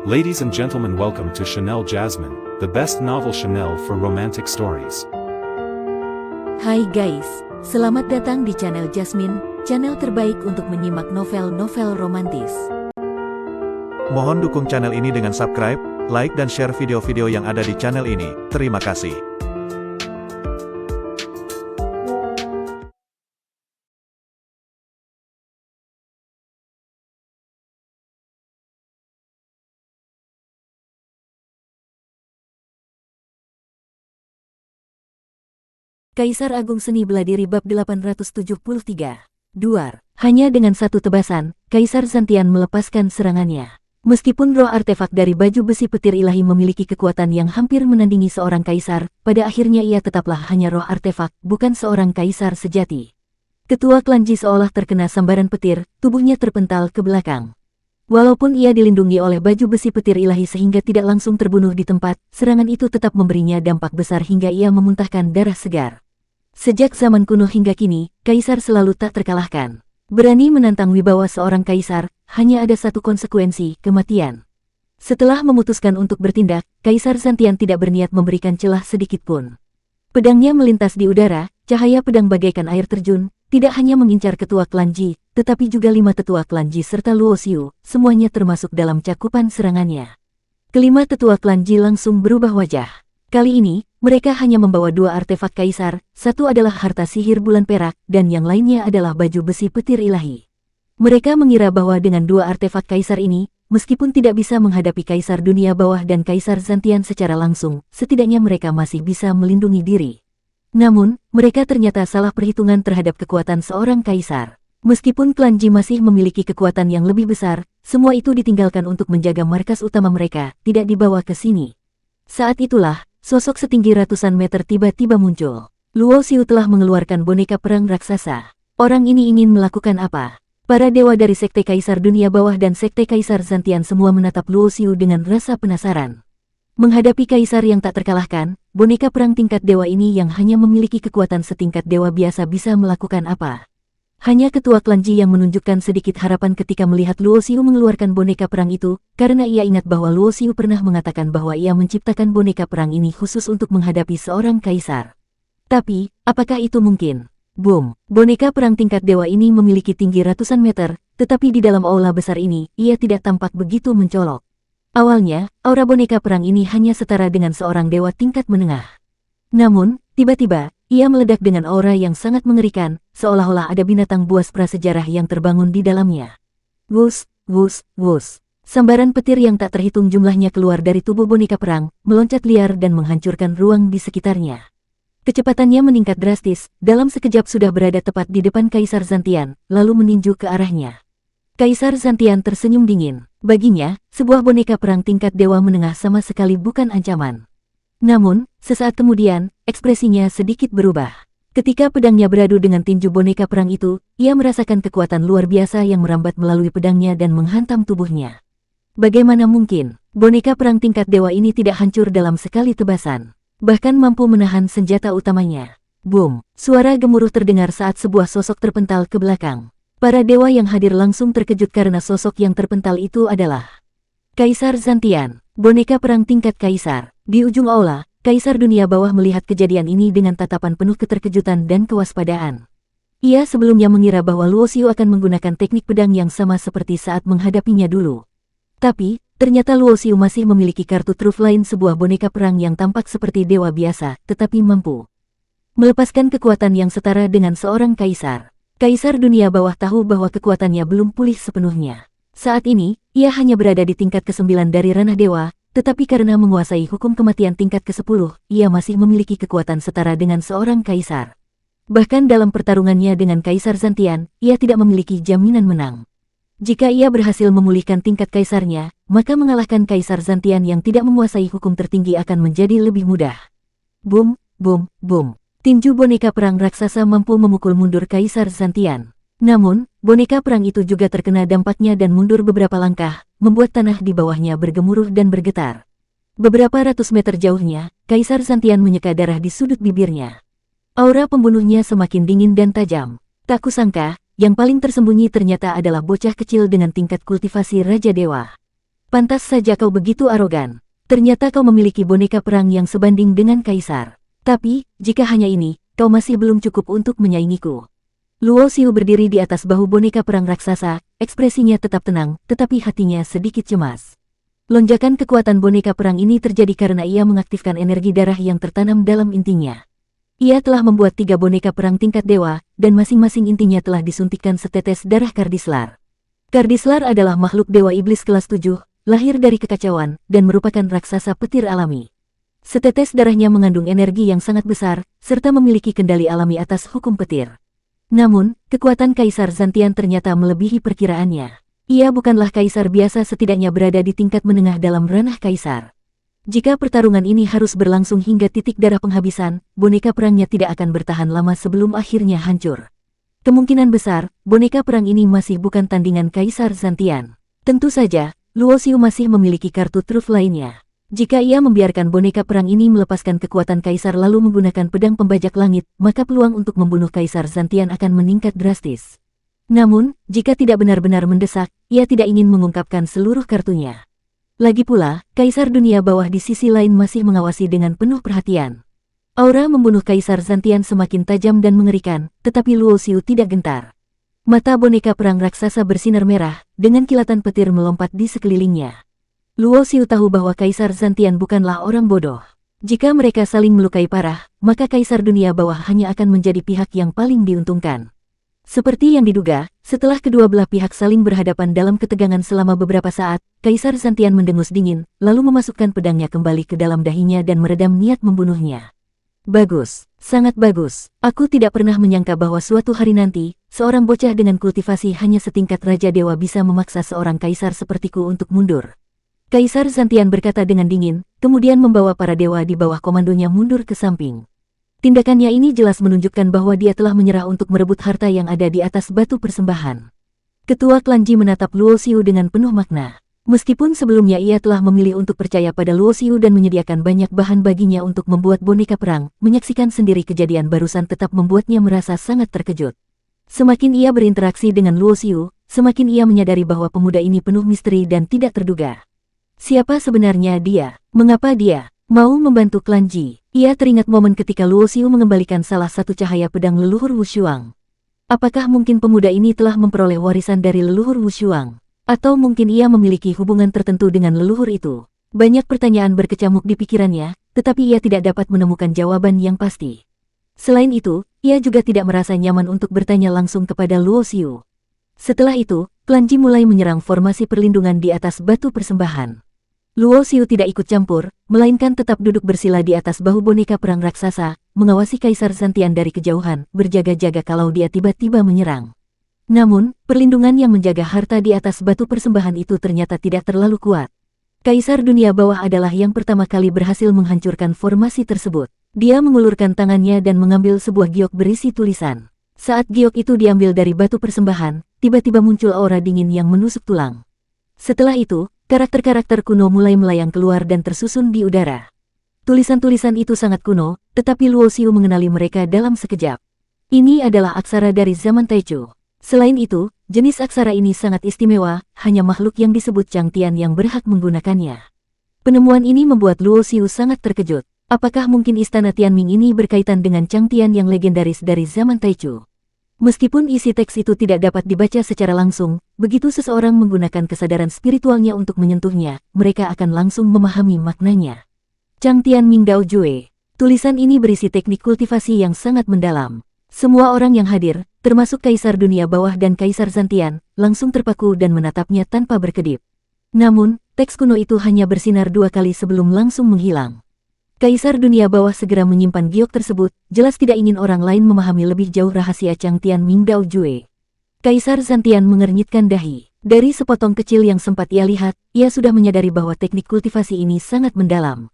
Ladies and gentlemen, welcome to Chanel Jasmine, the best novel Chanel for romantic stories. Hai guys, selamat datang di channel Jasmine, channel terbaik untuk menyimak novel-novel romantis. Mohon dukung channel ini dengan subscribe, like dan share video-video yang ada di channel ini. Terima kasih. Kaisar Agung Seni Beladiri bab 873. Duar. Hanya dengan satu tebasan, Kaisar Zantian melepaskan serangannya. Meskipun roh artefak dari baju besi petir ilahi memiliki kekuatan yang hampir menandingi seorang kaisar, pada akhirnya ia tetaplah hanya roh artefak, bukan seorang kaisar sejati. Ketua klan Ji seolah terkena sambaran petir, tubuhnya terpental ke belakang. Walaupun ia dilindungi oleh baju besi petir ilahi sehingga tidak langsung terbunuh di tempat, serangan itu tetap memberinya dampak besar hingga ia memuntahkan darah segar. Sejak zaman kuno hingga kini, kaisar selalu tak terkalahkan. Berani menantang wibawa seorang kaisar, hanya ada satu konsekuensi, kematian. Setelah memutuskan untuk bertindak, Kaisar Zantian tidak berniat memberikan celah sedikitpun. Pedangnya melintas di udara, cahaya pedang bagaikan air terjun, tidak hanya mengincar ketua klan Ji, tetapi juga 5 tetua klan Ji serta Luo Xiu, semuanya termasuk dalam cakupan serangannya. Kelima tetua klan Ji langsung berubah wajah. Kali ini, mereka hanya membawa 2 artefak kaisar, satu adalah harta sihir bulan perak, dan yang lainnya adalah baju besi petir ilahi. Mereka mengira bahwa dengan 2 artefak kaisar ini, meskipun tidak bisa menghadapi kaisar dunia bawah dan kaisar Zantian secara langsung, setidaknya mereka masih bisa melindungi diri. Namun, mereka ternyata salah perhitungan terhadap kekuatan seorang kaisar. Meskipun klan Ji masih memiliki kekuatan yang lebih besar, semua itu ditinggalkan untuk menjaga markas utama mereka, tidak dibawa ke sini. Saat itulah, sosok setinggi ratusan meter tiba-tiba muncul. Luo Xiu telah mengeluarkan boneka perang raksasa. Orang ini ingin melakukan apa? Para dewa dari Sekte Kaisar Dunia Bawah dan Sekte Kaisar Zantian semua menatap Luo Xiu dengan rasa penasaran. Menghadapi kaisar yang tak terkalahkan, boneka perang tingkat dewa ini yang hanya memiliki kekuatan setingkat dewa biasa bisa melakukan apa? Hanya ketua klan Ji yang menunjukkan sedikit harapan ketika melihat Luo Xiu mengeluarkan boneka perang itu, karena ia ingat bahwa Luo Xiu pernah mengatakan bahwa ia menciptakan boneka perang ini khusus untuk menghadapi seorang kaisar. Tapi, apakah itu mungkin? Boom! Boneka perang tingkat dewa ini memiliki tinggi ratusan meter, tetapi di dalam aula besar ini, ia tidak tampak begitu mencolok. Awalnya, aura boneka perang ini hanya setara dengan seorang dewa tingkat menengah. Namun, tiba-tiba, ia meledak dengan aura yang sangat mengerikan, seolah-olah ada binatang buas prasejarah yang terbangun di dalamnya. Wus, wus, wus. Sambaran petir yang tak terhitung jumlahnya keluar dari tubuh boneka perang, meloncat liar dan menghancurkan ruang di sekitarnya. Kecepatannya meningkat drastis, dalam sekejap sudah berada tepat di depan Kaisar Zantian, lalu meninju ke arahnya. Kaisar Zantian tersenyum dingin. Baginya, sebuah boneka perang tingkat dewa menengah sama sekali bukan ancaman. Namun, sesaat kemudian, ekspresinya sedikit berubah. Ketika pedangnya beradu dengan tinju boneka perang itu, ia merasakan kekuatan luar biasa yang merambat melalui pedangnya dan menghantam tubuhnya. Bagaimana mungkin, boneka perang tingkat dewa ini tidak hancur dalam sekali tebasan, bahkan mampu menahan senjata utamanya. Boom! Suara gemuruh terdengar saat sebuah sosok terpental ke belakang. Para dewa yang hadir langsung terkejut karena sosok yang terpental itu adalah Kaisar Zantian, boneka perang tingkat kaisar. Di ujung aula, Kaisar Dunia Bawah melihat kejadian ini dengan tatapan penuh keterkejutan dan kewaspadaan. Ia sebelumnya mengira bahwa Luo Xiu akan menggunakan teknik pedang yang sama seperti saat menghadapinya dulu. Tapi, ternyata Luo Xiu masih memiliki kartu truf lain, sebuah boneka perang yang tampak seperti dewa biasa, tetapi mampu melepaskan kekuatan yang setara dengan seorang kaisar. Kaisar Dunia Bawah tahu bahwa kekuatannya belum pulih sepenuhnya. Saat ini, ia hanya berada di tingkat ke-9 dari ranah dewa, tetapi karena menguasai hukum kematian tingkat ke-10, ia masih memiliki kekuatan setara dengan seorang kaisar. Bahkan dalam pertarungannya dengan Kaisar Zantian, ia tidak memiliki jaminan menang. Jika ia berhasil memulihkan tingkat kaisarnya, maka mengalahkan Kaisar Zantian yang tidak menguasai hukum tertinggi akan menjadi lebih mudah. Boom, boom, boom. Tinju boneka perang raksasa mampu memukul mundur Kaisar Zantian. Namun, boneka perang itu juga terkena dampaknya dan mundur beberapa langkah, membuat tanah di bawahnya bergemuruh dan bergetar. Beberapa ratus meter jauhnya, Kaisar Zantian menyeka darah di sudut bibirnya. Aura pembunuhnya semakin dingin dan tajam. Tak kusangka, yang paling tersembunyi ternyata adalah bocah kecil dengan tingkat kultivasi Raja Dewa. Pantas saja kau begitu arogan. Ternyata kau memiliki boneka perang yang sebanding dengan kaisar. Tapi, jika hanya ini, kau masih belum cukup untuk menyaingiku. Luo Xiu berdiri di atas bahu boneka perang raksasa, ekspresinya tetap tenang, tetapi hatinya sedikit cemas. Lonjakan kekuatan boneka perang ini terjadi karena ia mengaktifkan energi darah yang tertanam dalam intinya. Ia telah membuat 3 boneka perang tingkat dewa, dan masing-masing intinya telah disuntikkan setetes darah Kardislar. Kardislar adalah makhluk dewa iblis kelas 7, lahir dari kekacauan, dan merupakan raksasa petir alami. Setetes darahnya mengandung energi yang sangat besar, serta memiliki kendali alami atas hukum petir. Namun, kekuatan Kaisar Zantian ternyata melebihi perkiraannya. Ia bukanlah kaisar biasa, setidaknya berada di tingkat menengah dalam ranah kaisar. Jika pertarungan ini harus berlangsung hingga titik darah penghabisan, boneka perangnya tidak akan bertahan lama sebelum akhirnya hancur. Kemungkinan besar, boneka perang ini masih bukan tandingan Kaisar Zantian. Tentu saja, Luo Xiu masih memiliki kartu truf lainnya. Jika ia membiarkan boneka perang ini melepaskan kekuatan kaisar lalu menggunakan pedang pembajak langit, maka peluang untuk membunuh Kaisar Zantian akan meningkat drastis. Namun, jika tidak benar-benar mendesak, ia tidak ingin mengungkapkan seluruh kartunya. Lagi pula, Kaisar Dunia Bawah di sisi lain masih mengawasi dengan penuh perhatian. Aura membunuh Kaisar Zantian semakin tajam dan mengerikan, tetapi Luo Xiu tidak gentar. Mata boneka perang raksasa bersinar merah, dengan kilatan petir melompat di sekelilingnya. Luo Xiu tahu bahwa Kaisar Zantian bukanlah orang bodoh. Jika mereka saling melukai parah, maka Kaisar Dunia Bawah hanya akan menjadi pihak yang paling diuntungkan. Seperti yang diduga, setelah kedua belah pihak saling berhadapan dalam ketegangan selama beberapa saat, Kaisar Zantian mendengus dingin, lalu memasukkan pedangnya kembali ke dalam dahinya dan meredam niat membunuhnya. Bagus, sangat bagus. Aku tidak pernah menyangka bahwa suatu hari nanti, seorang bocah dengan kultivasi hanya setingkat Raja Dewa bisa memaksa seorang kaisar sepertiku untuk mundur. Kaisar Zantian berkata dengan dingin, kemudian membawa para dewa di bawah komandonya mundur ke samping. Tindakannya ini jelas menunjukkan bahwa dia telah menyerah untuk merebut harta yang ada di atas batu persembahan. Ketua klan Ji menatap Luo Xiu dengan penuh makna. Meskipun sebelumnya ia telah memilih untuk percaya pada Luo Xiu dan menyediakan banyak bahan baginya untuk membuat boneka perang, menyaksikan sendiri kejadian barusan tetap membuatnya merasa sangat terkejut. Semakin ia berinteraksi dengan Luo Xiu, semakin ia menyadari bahwa pemuda ini penuh misteri dan tidak terduga. Siapa sebenarnya dia? Mengapa dia mau membantu klan Ji? Ia teringat momen ketika Luo Xiu mengembalikan salah satu cahaya pedang leluhur Wu Shuang. Apakah mungkin pemuda ini telah memperoleh warisan dari leluhur Wu Shuang? Atau mungkin ia memiliki hubungan tertentu dengan leluhur itu? Banyak pertanyaan berkecamuk di pikirannya, tetapi ia tidak dapat menemukan jawaban yang pasti. Selain itu, ia juga tidak merasa nyaman untuk bertanya langsung kepada Luo Xiu. Setelah itu, klan Ji mulai menyerang formasi perlindungan di atas batu persembahan. Luo Xiu tidak ikut campur, melainkan tetap duduk bersila di atas bahu boneka perang raksasa, mengawasi Kaisar Zantian dari kejauhan, berjaga-jaga kalau dia tiba-tiba menyerang. Namun, perlindungan yang menjaga harta di atas batu persembahan itu ternyata tidak terlalu kuat. Kaisar Dunia Bawah adalah yang pertama kali berhasil menghancurkan formasi tersebut. Dia mengulurkan tangannya dan mengambil sebuah giok berisi tulisan. Saat giok itu diambil dari batu persembahan, tiba-tiba muncul aura dingin yang menusuk tulang. Setelah itu, karakter-karakter kuno mulai melayang keluar dan tersusun di udara. Tulisan-tulisan itu sangat kuno, tetapi Luo Xiu mengenali mereka dalam sekejap. Ini adalah aksara dari zaman Taichu. Selain itu, jenis aksara ini sangat istimewa, hanya makhluk yang disebut Chang Tian yang berhak menggunakannya. Penemuan ini membuat Luo Xiu sangat terkejut. Apakah mungkin istana Tianming ini berkaitan dengan Chang Tian yang legendaris dari zaman Taichu? Meskipun isi teks itu tidak dapat dibaca secara langsung, begitu seseorang menggunakan kesadaran spiritualnya untuk menyentuhnya, mereka akan langsung memahami maknanya. Chang Tian Ming Dao Jue. Tulisan ini berisi teknik kultivasi yang sangat mendalam. Semua orang yang hadir, termasuk Kaisar Dunia Bawah dan Kaisar Zantian, langsung terpaku dan menatapnya tanpa berkedip. Namun, teks kuno itu hanya bersinar 2 kali sebelum langsung menghilang. Kaisar Dunia Bawah segera menyimpan giok tersebut, jelas tidak ingin orang lain memahami lebih jauh rahasia Chang Tian Ming Dao Jue. Kaisar Zantian mengernyitkan dahi. Dari sepotong kecil yang sempat ia lihat, ia sudah menyadari bahwa teknik kultivasi ini sangat mendalam.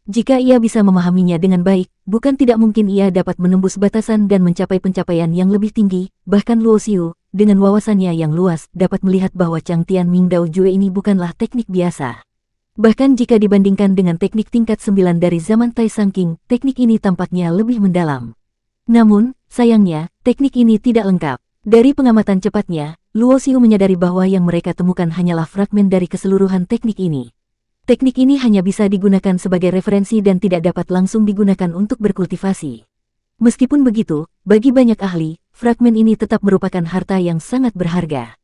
Jika ia bisa memahaminya dengan baik, bukan tidak mungkin ia dapat menembus batasan dan mencapai pencapaian yang lebih tinggi. Bahkan Luo Xiu, dengan wawasannya yang luas, dapat melihat bahwa Chang Tian Ming Dao Jue ini bukanlah teknik biasa. Bahkan jika dibandingkan dengan teknik tingkat 9 dari zaman Tai Sangking, teknik ini tampaknya lebih mendalam. Namun, sayangnya, teknik ini tidak lengkap. Dari pengamatan cepatnya, Luo Xiu menyadari bahwa yang mereka temukan hanyalah fragmen dari keseluruhan teknik ini. Teknik ini hanya bisa digunakan sebagai referensi dan tidak dapat langsung digunakan untuk berkultivasi. Meskipun begitu, bagi banyak ahli, fragmen ini tetap merupakan harta yang sangat berharga.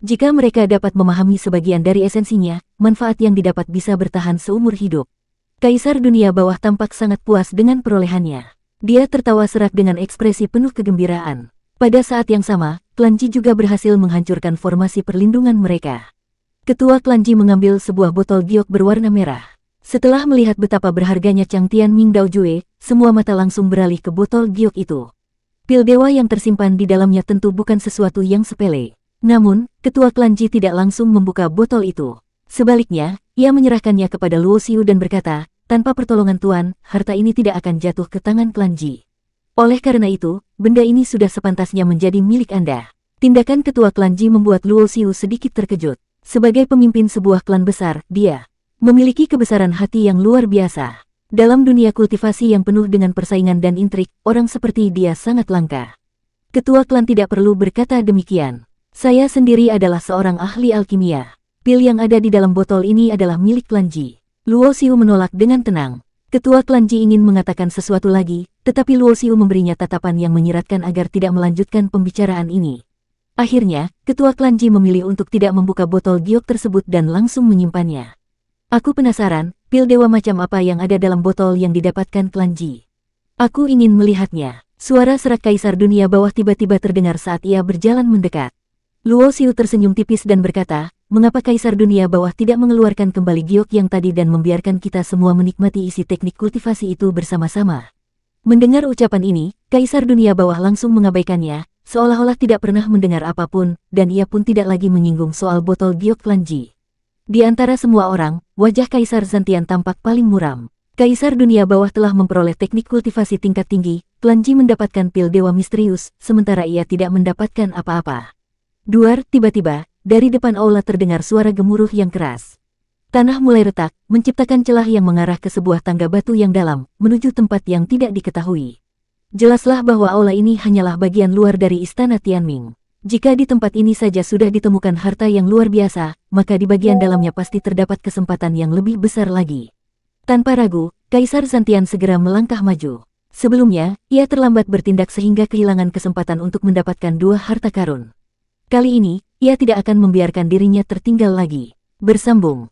Jika mereka dapat memahami sebagian dari esensinya, manfaat yang didapat bisa bertahan seumur hidup. Kaisar dunia bawah tampak sangat puas dengan perolehannya. Dia tertawa serak dengan ekspresi penuh kegembiraan. Pada saat yang sama, klan Ji juga berhasil menghancurkan formasi perlindungan mereka. Ketua klan Ji mengambil sebuah botol giok berwarna merah. Setelah melihat betapa berharganya Changtian Ming Dao Jue, semua mata langsung beralih ke botol giok itu. Pil dewa yang tersimpan di dalamnya tentu bukan sesuatu yang sepele. Namun, ketua klan Ji tidak langsung membuka botol itu. Sebaliknya, ia menyerahkannya kepada Luo Xiu dan berkata, tanpa pertolongan Tuan, harta ini tidak akan jatuh ke tangan klan Ji. Oleh karena itu, benda ini sudah sepantasnya menjadi milik Anda. Tindakan ketua klan Ji membuat Luo Xiu sedikit terkejut. Sebagai pemimpin sebuah klan besar, dia memiliki kebesaran hati yang luar biasa. Dalam dunia kultivasi yang penuh dengan persaingan dan intrik, orang seperti dia sangat langka. Ketua klan tidak perlu berkata demikian. Saya sendiri adalah seorang ahli alkimia. Pil yang ada di dalam botol ini adalah milik klan Ji. Luo Xiu menolak dengan tenang. Ketua klan Ji ingin mengatakan sesuatu lagi, tetapi Luo Xiu memberinya tatapan yang menyiratkan agar tidak melanjutkan pembicaraan ini. Akhirnya, ketua klan Ji memilih untuk tidak membuka botol giok tersebut dan langsung menyimpannya. Aku penasaran, pil dewa macam apa yang ada dalam botol yang didapatkan klan Ji. Aku ingin melihatnya. Suara serak kaisar dunia bawah tiba-tiba terdengar saat ia berjalan mendekat. Luo Xiu tersenyum tipis dan berkata, mengapa kaisar dunia bawah tidak mengeluarkan kembali giok yang tadi dan membiarkan kita semua menikmati isi teknik kultivasi itu bersama-sama? Mendengar ucapan ini, kaisar dunia bawah langsung mengabaikannya, seolah-olah tidak pernah mendengar apapun, dan ia pun tidak lagi menyinggung soal botol giok klan Ji. Di antara semua orang, wajah Kaisar Zantian tampak paling muram. Kaisar dunia bawah telah memperoleh teknik kultivasi tingkat tinggi, klan Ji mendapatkan pil dewa misterius, sementara ia tidak mendapatkan apa-apa. Duar, tiba-tiba, dari depan aula terdengar suara gemuruh yang keras. Tanah mulai retak, menciptakan celah yang mengarah ke sebuah tangga batu yang dalam, menuju tempat yang tidak diketahui. Jelaslah bahwa aula ini hanyalah bagian luar dari istana Tianming. Jika di tempat ini saja sudah ditemukan harta yang luar biasa, maka di bagian dalamnya pasti terdapat kesempatan yang lebih besar lagi. Tanpa ragu, Kaisar Zantian segera melangkah maju. Sebelumnya, ia terlambat bertindak sehingga kehilangan kesempatan untuk mendapatkan dua harta karun. Kali ini, ia tidak akan membiarkan dirinya tertinggal lagi. Bersambung.